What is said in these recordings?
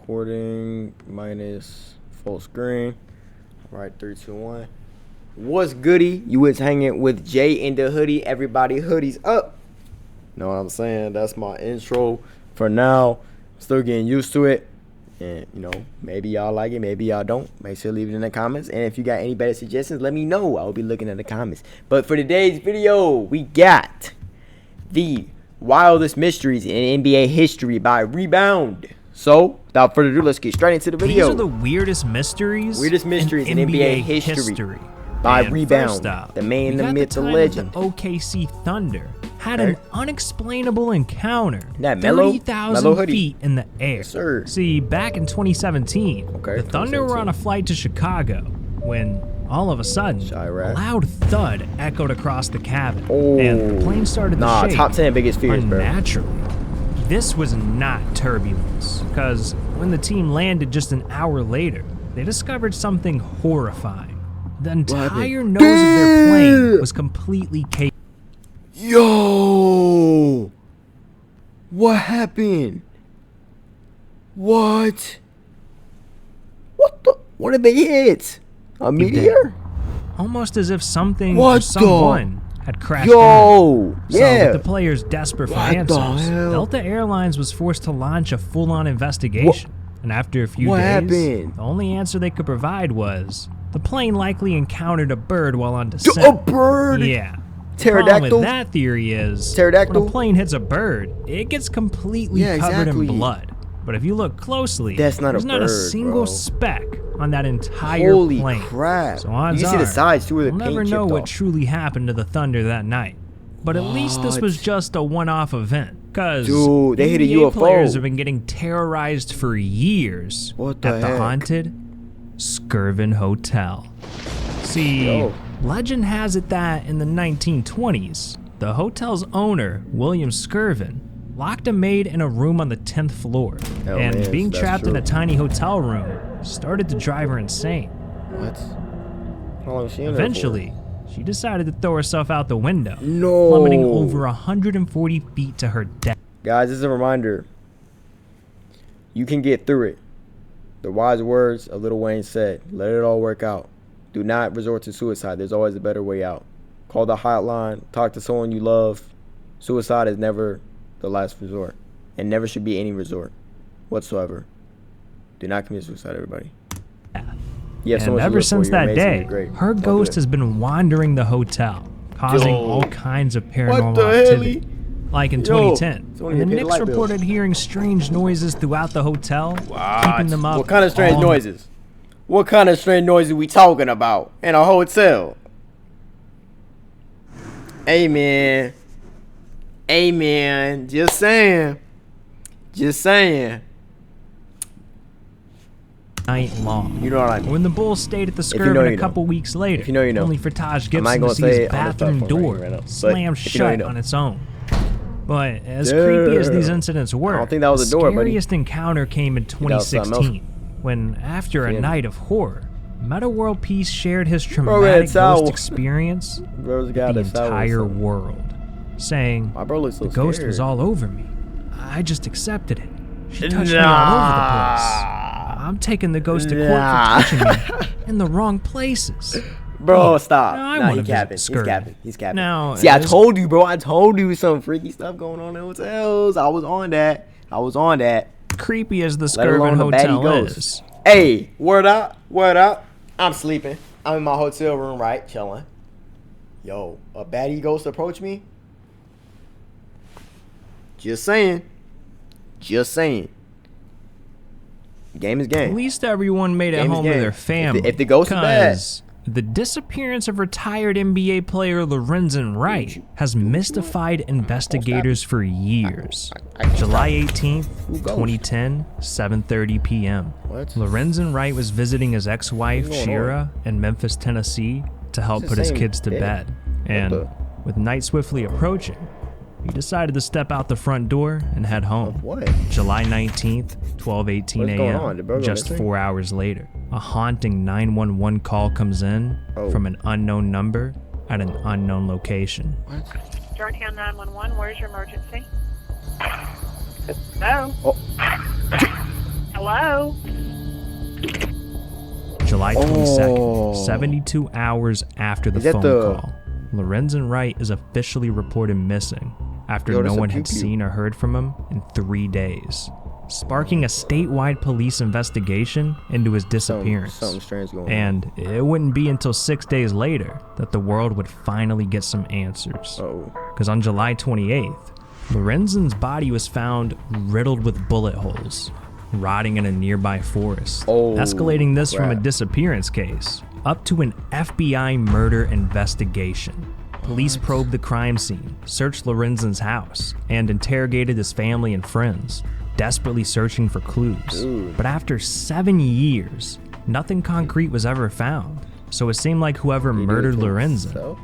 Recording minus full screen. All right, 3, 2, 1. What's goody? You was hanging with JayInDaHoodie. Everybody, hoodies up. Know what I'm saying? That's my intro for now. Still getting used to it. And, you know, maybe y'all like it, maybe y'all don't. Make sure to leave it in the comments. And if you got any better suggestions, let me know. I'll be looking at the comments. But for today's video, we got the wildest mysteries in NBA history by Rebound. So, without further ado, let's get straight into the video. These are the weirdest mysteries in NBA history. By And Rebound, up, the man, the myth, the legend. The OKC Thunder had an unexplainable encounter. That mellow 30,000 feet in the air. Yes, sir. See, back in 2017, the Thunder were on a flight to Chicago when all of a sudden, a loud thud echoed across the cabin, and the plane started to shake. Top 10 biggest fears, unnaturally. This was not turbulence, because when the team landed just an hour later, they discovered something horrifying. The entire nose of their plane was completely caved. Yo! What happened? What? What the? What did they hit? A meteor? Almost as if something or someone had crashed in. So, with the players desperate for answers, Delta Airlines was forced to launch a full-on investigation. And after a few days, the only answer they could provide was the plane likely encountered a bird while on descent. A bird? Yeah. Pterodactyl? The problem with that theory is when a plane hits a bird, it gets completely covered in blood. But if you look closely, there's not a single speck on that entire plane. Holy crap. So odds you see the sides too, where the we'll never know what truly happened to the Thunder that night. But at least this was just a one-off event. Because they hit a UFO. Players have been getting terrorized for years at the haunted Skirvin Hotel. See, legend has it that in the 1920s, the hotel's owner, William Skirvin, locked a maid in a room on the 10th floor, and being trapped in a tiny hotel room started to drive her insane. What? How long was she in there Eventually, she decided to throw herself out the window, No. plummeting over 140 feet to her death. Guys, this is a reminder. You can get through it. The wise words of Lil Wayne said, let it all work out. Do not resort to suicide. There's always a better way out. Call the hotline. Talk to someone you love. Suicide is never the last resort. And never should be any resort whatsoever. Do not commit suicide, everybody. And ever since that day, her ghost has been wandering the hotel, causing all kinds of paranormal activity. Like in 2010, when the Knicks reported hearing strange noises throughout the hotel, keeping them up. What kind of strange noises? What kind of strange noises we talking about in a hotel? Amen. Amen. Just saying. Just saying. Night long. You know what I mean. When the Bulls stayed at the Skirvin a couple weeks later, only for Taj Gibson to see his bathroom door slam shut on its own. But as creepy as these incidents were, I don't think that was a door, the scariest encounter came in 2016, when after a night of horror, Meta World Peace shared his traumatic ghost experience with the entire world, saying, the ghost was all over me. I just accepted it. She touched me all over the place. I'm taking the ghost to court for touching me in the wrong places. Bro, stop. Nah, he's capping. He's capping. Now, see, I told you, bro. I told you some freaky stuff going on in hotels. I was on that. Creepy as the Skirvin Hotel is. Hey, word up. I'm sleeping. I'm in my hotel room, right, chilling. Yo, a baddie ghost approach me? Just saying. Game is game. At least everyone made it home to their family. If the ghost is bad. The disappearance of retired NBA player Lorenzen Wright has mystified investigators for years. July 18th, 2010, 7:30 p.m. Lorenzen Wright was visiting his ex-wife Shira in Memphis, Tennessee to help put his kids to bed. And with night swiftly approaching, he decided to step out the front door and head home. July 19th, 12:18 a.m., just 4 hours later. A haunting 911 call comes in from an unknown number at an unknown location. Georgetown 911, where's your emergency? Hello? Hello? July 22nd, 72 hours after the phone call, Lorenzen Wright is officially reported missing after no one had seen or heard from him in 3 days, sparking a statewide police investigation into his disappearance. Something strange going on. And it wouldn't be until 6 days later that the world would finally get some answers. Because on July 28th, Lorenzen's body was found riddled with bullet holes, rotting in a nearby forest, escalating this from a disappearance case up to an FBI murder investigation. Police probed the crime scene, searched Lorenzen's house, and interrogated his family and friends, desperately searching for clues. But after 7 years, nothing concrete was ever found. So it seemed like whoever murdered Lorenzen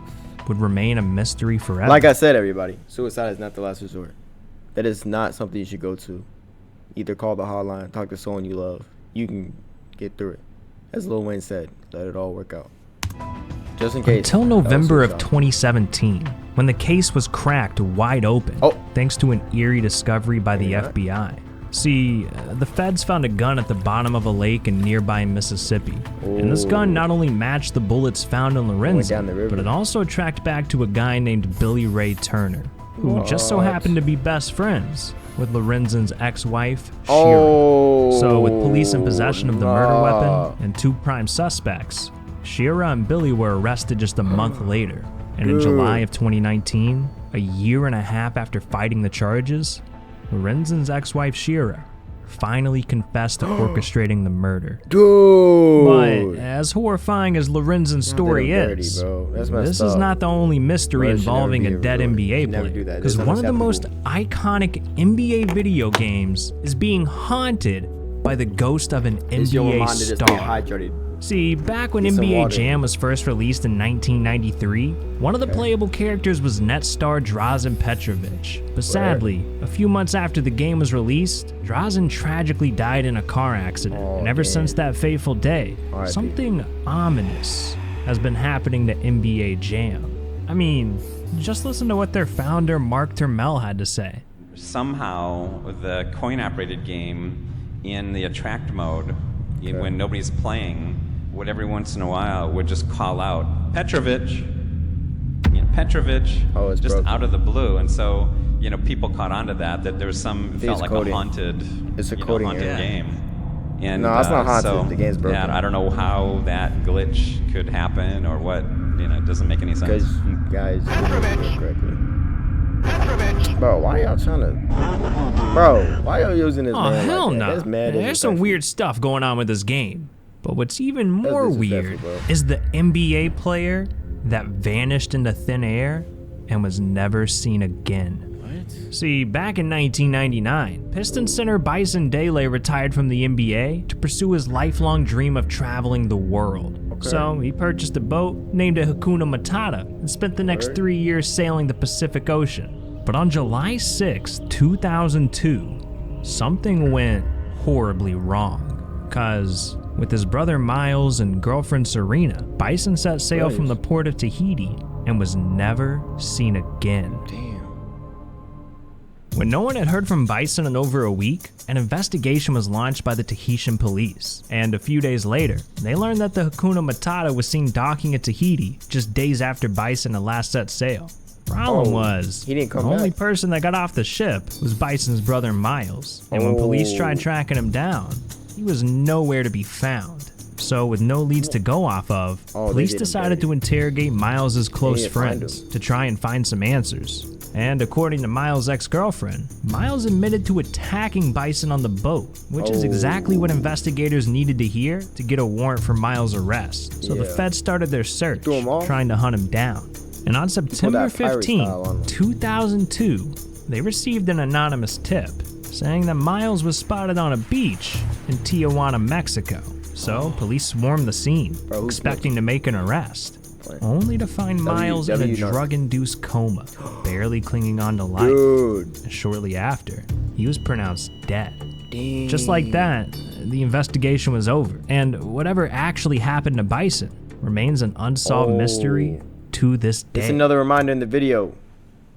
would remain a mystery forever. Like I said, everybody, suicide is not the last resort. That is not something you should go to. Either call the hotline, talk to someone you love. You can get through it. As Lil Wayne said, let it all work out. Just in case. Until November of 2017, when the case was cracked wide open, thanks to an eerie discovery by the FBI. See, the feds found a gun at the bottom of a lake in nearby Mississippi. And this gun not only matched the bullets found in Lorenzen, but it also tracked back to a guy named Billy Ray Turner, who just so happened to be best friends with Lorenzen's ex-wife, Shira. So with police in possession of the murder weapon and 2 prime suspects, Shira and Billy were arrested just a month later. And in July of 2019, a year and a half after fighting the charges, Lorenzen's ex-wife Shira finally confessed to orchestrating the murder. But as horrifying as Lorenzen's story is, this is not the only mystery involving a dead NBA player. Because one of the most iconic NBA video games is being haunted by the ghost of an NBA star. See, back when NBA Jam was first released in 1993, one of the playable characters was net star Drazen Petrovic. But sadly, a few months after the game was released, Drazen tragically died in a car accident. And ever since that fateful day, something ominous has been happening to NBA Jam. I mean, just listen to what their founder Mark Turmel had to say. Somehow, the coin-operated game in the attract mode, when nobody's playing, would every once in a while would just call out Petrovic, just broken. Out of the blue. And so, people caught on to that there was felt like a haunted, haunted game. And, no, it's not haunted. So, the game's broken. Yeah, I don't know how that glitch could happen or what. It doesn't make any sense. Because you guys didn't do it correctly. Bro, why y'all trying to... Bro, why y'all using this man hell like that? no. That's mad. There's some weird stuff going on with this game. But what's even more weird is the NBA player that vanished into thin air and was never seen again. What? See, back in 1999, Pistons center Bison Dele retired from the NBA to pursue his lifelong dream of traveling the world. So he purchased a boat, named it Hakuna Matata, and spent the next 3 years sailing the Pacific Ocean. But on July 6, 2002, something went horribly wrong. Cause with his brother Miles and girlfriend Serena, Bison set sail from the port of Tahiti and was never seen again. Damn. When no one had heard from Bison in over a week, an investigation was launched by the Tahitian police. And a few days later, they learned that the Hakuna Matata was seen docking at Tahiti just days after Bison had last set sail. Problem was, he didn't come the only back. person that got off the ship was Bison's brother Miles. And when police tried tracking him down, he was nowhere to be found. So with no leads to go off of, police decided to interrogate Miles' close friends to try and find some answers. And according to Miles' ex-girlfriend, Miles admitted to attacking Bison on the boat, which is exactly what investigators needed to hear to get a warrant for Miles' arrest. So the feds started their search, trying to hunt him down. And on September 15, 2002, they received an anonymous tip saying that Miles was spotted on a beach in Tijuana, Mexico. So police swarmed the scene, expecting to make an arrest, only to find Miles in a drug-induced coma, barely clinging on to life. And shortly after, he was pronounced dead. Just like that, the investigation was over, and whatever actually happened to Bison remains an unsolved mystery to this day. It's another reminder in the video.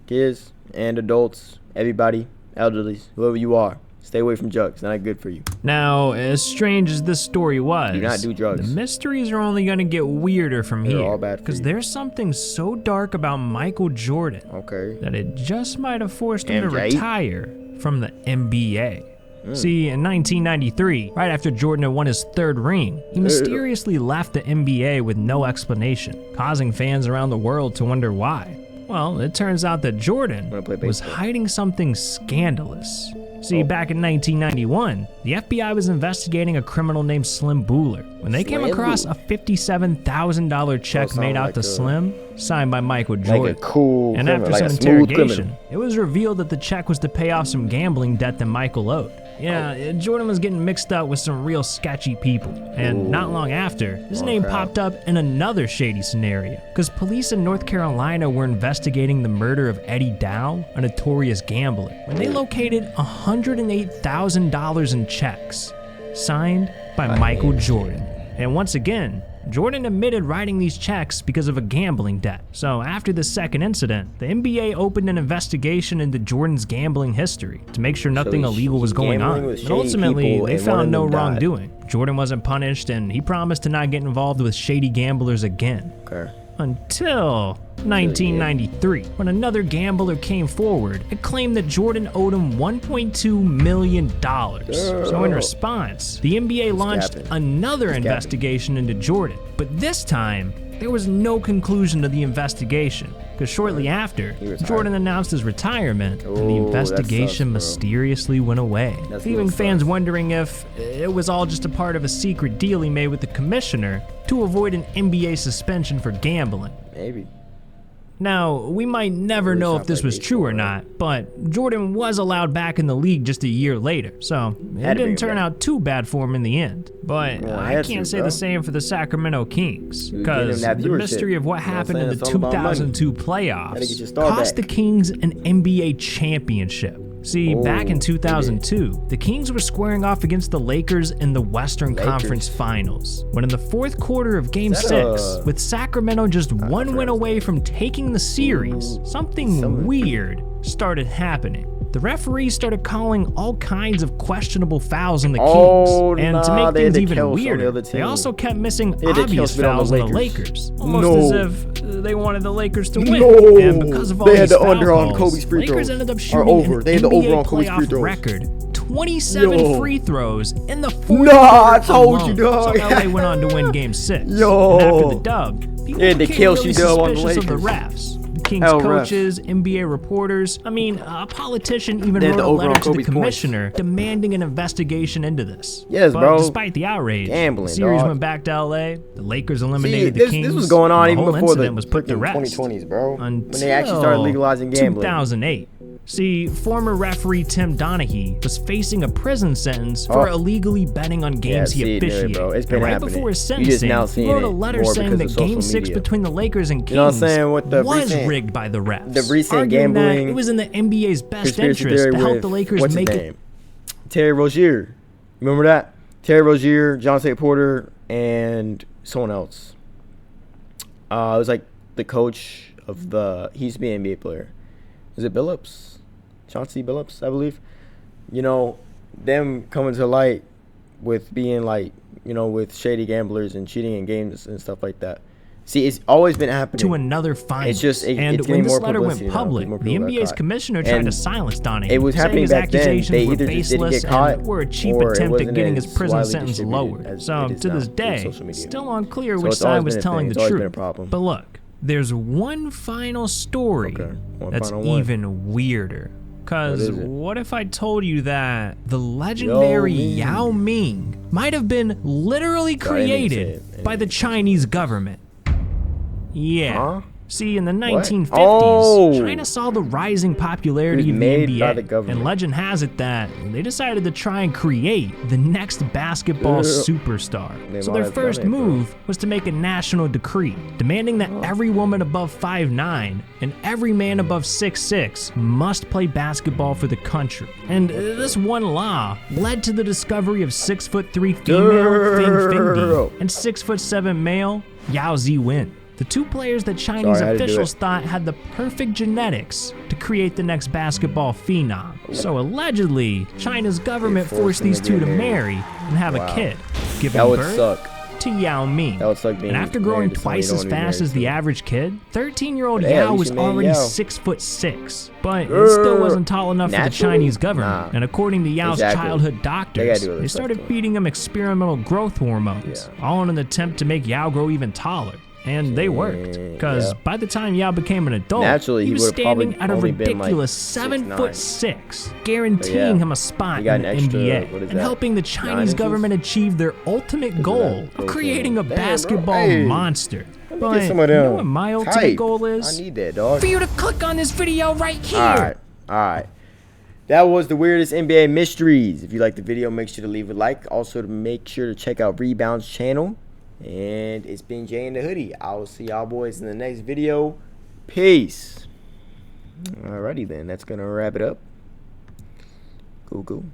Kids and adults, everybody, elderlies, whoever you are, Stay away from drugs. Not good for you. Now, as strange as this story was, Do not do drugs. the mysteries are only going to get weirder from They're here. all bad for Because you. there's something so dark about Michael Jordan Okay. that it just might have forced him to MJ? retire from the NBA. See, in 1993, right after Jordan had won his third ring, he mysteriously left the NBA with no explanation, causing fans around the world to wonder why. Well, it turns out that Jordan Wanna play was baseball. hiding something scandalous. See, back in 1991, the FBI was investigating a criminal named Slim Buller when they came Slim across Buller. a $57,000 check sound made out like to a- Slim, signed by Michael Jordan. Like a cool And criminal, after like some a smooth interrogation, criminal. it was revealed that the check was to pay off some gambling debt that Michael owed. Yeah, Jordan was getting mixed up with some real sketchy people. And not long after, his name crap. popped up in another shady scenario. Because police in North Carolina were investigating the murder of Eddie Dow, a notorious gambler, when they located $108,000 in checks, signed by Michael Jordan. And once again, Jordan admitted writing these checks because of a gambling debt. So after the second incident, the NBA opened an investigation into Jordan's gambling history to make sure nothing he's illegal was going gambling on. with But shady ultimately, people they and one found of no them died. wrongdoing. Jordan wasn't punished, and he promised to not get involved with shady gamblers again. Okay. Until 1993, when another gambler came forward and claimed that Jordan owed him $1.2 million. So in response, the NBA launched capping. another investigation into Jordan. But this time, there was no conclusion to the investigation, because shortly after, retired. Jordan announced his retirement, and the Oh, that investigation sucks, bro. mysteriously went away, That's leaving what fans sucks. wondering if it was all just a part of a secret deal he made with the commissioner to avoid an NBA suspension for gambling. Maybe. Now, we might never Really know sounds if this like was true or baseball, not, but Jordan was allowed back in the league just a year later, so it Had to bring didn't him turn back. out too bad for him in the end. But Well, I had can't to, say bro. the same for the Sacramento Kings, getting because that the viewership. mystery of what You know what I'm happened in saying? the It's all about money. 2002 Gotta get your playoffs star cost back. the Kings an NBA championship. See, back in Oh, 2002, the Kings were squaring off against the Lakers in the Western Lakers. Conference Finals, when in the fourth quarter of Game Is that 6, with Sacramento just one win away from taking the series, something weird started happening. The referees started calling all kinds of questionable fouls on the Kings. Oh, And to nah, make they had things to even kill some of the weirder, other they team. also kept missing They had to kill obvious some of the fouls on the Lakers. Lakers, almost No. as if they wanted the Lakers to win. No. And because of all They had these the foul under on calls, Kobe's free Lakers throws. ended up Or shooting over. an They had the NBA over on Kobe's free playoff throws. record. 27 Yo. free throws in the fourth Nah, I quarter told you, alone. dog. So LA went on to win Game 6. Yo. And after the dub, people They had to became kill really Shadell on the suspicious of the Lakers. refs. The Kings Hell, refs. coaches, NBA reporters. I mean, a politician even They had wrote the a over letter on to the Kobe's points. commissioner demanding an investigation into this. Yes, but bro. despite the outrage, Gambling, the series dog. went back to LA. The Lakers See, eliminated the this, Kings. this was going on and even whole before the incident was put to freaking rest 2020s, bro. until When they actually started legalizing gambling. 2008. See, former referee Tim Donaghy was facing a prison sentence for Oh. illegally betting on games see he it, dude, officiated. bro. It's been And right happening. before his You just sentencing, now he seeing wrote a it letter more saying because that of Game social 6 media. between the Lakers and Kings You know what I'm saying? With the was recent- rigged by the refs. the recent arguing that gambling it was in the NBA's best Conspiracy interest theory to help with, the Lakers what's make his it. name? Terry Rozier. Remember that? Terry Rozier, John State Porter, and someone else. It was like the coach of the. He used to be an NBA player. Is it Billups? Chauncey Billups, I believe. You know, them coming to light with being like, you know, with shady gamblers and cheating in games and stuff like that. See, it's always been happening. To another final. It's just and it's when getting this more letter went publicity now. public, More the people got NBA's caught. commissioner tried And to silence Donaghy. it was saying happening his back then. accusations They were either just didn't baseless get caught, and were a cheap or it attempt at wasn't getting as his prison widely sentence distributed lowered. as So it is to now this through day, social media. still unclear So which it's always side was been a telling thing. the It's always been a truth. problem. But look, there's one final story Okay, one that's final one. even weirder. Cause What is it? what if I told you that the legendary Yao Ming might have been literally Sorry, I didn't say created it. by the Chinese government? Yeah. Huh? See, in the 1950s, Oh. China saw the rising popularity It was of made the by NBA, the government. and legend has it that they decided to try and create the next basketball superstar. They So might their have done first it, bro. move was to make a national decree demanding that every woman above 5'9" and every man above 6'6" must play basketball for the country. And this one law led to the discovery of 6'3" female Feng Girl. Fengdi and 6'7" male Yao Ziwen. The two players that Chinese Sorry, I had to do officials it. thought had the perfect genetics to create the next basketball phenom. So allegedly, China's government forced forced them these to two get to married. marry and have Wow. a kid, That giving would birth suck. to Yao Ming. That would suck being And after married growing to somebody you twice don't as wanna be fast as married the to. average kid, 13-year-old But hey, at Yao least was you made already Yao. 6'6", but it still wasn't tall enough for the Naturally? Chinese government. Nah. And according to Yao's Exactly. childhood They gotta doctors, do other they stuff started to him. feeding him experimental growth hormones, all in an attempt to make Yao grow even taller. And they worked, because yeah. by the time Yao became an adult, Naturally, he he was would've probably standing at a only been, like, ridiculous 6'9". 7'6", guaranteeing yeah, him a spot he got in the an extra, NBA, what is and that, helping the 9 Chinese inches? government achieve their ultimate goal that? of creating a Damn, bro. basketball Hey. monster. Let me But get some of you know them. what my ultimate Tight. goal is? I need that, dog. For you to click on this video right here. Alright, alright. That was the weirdest NBA mysteries. If you liked the video, make sure to leave a like. Also, to make sure to check out Rebound's channel. And it's been JayinDaHoodie. I will see y'all boys in the next video. Peace. Alrighty then. That's going to wrap it up. Cool.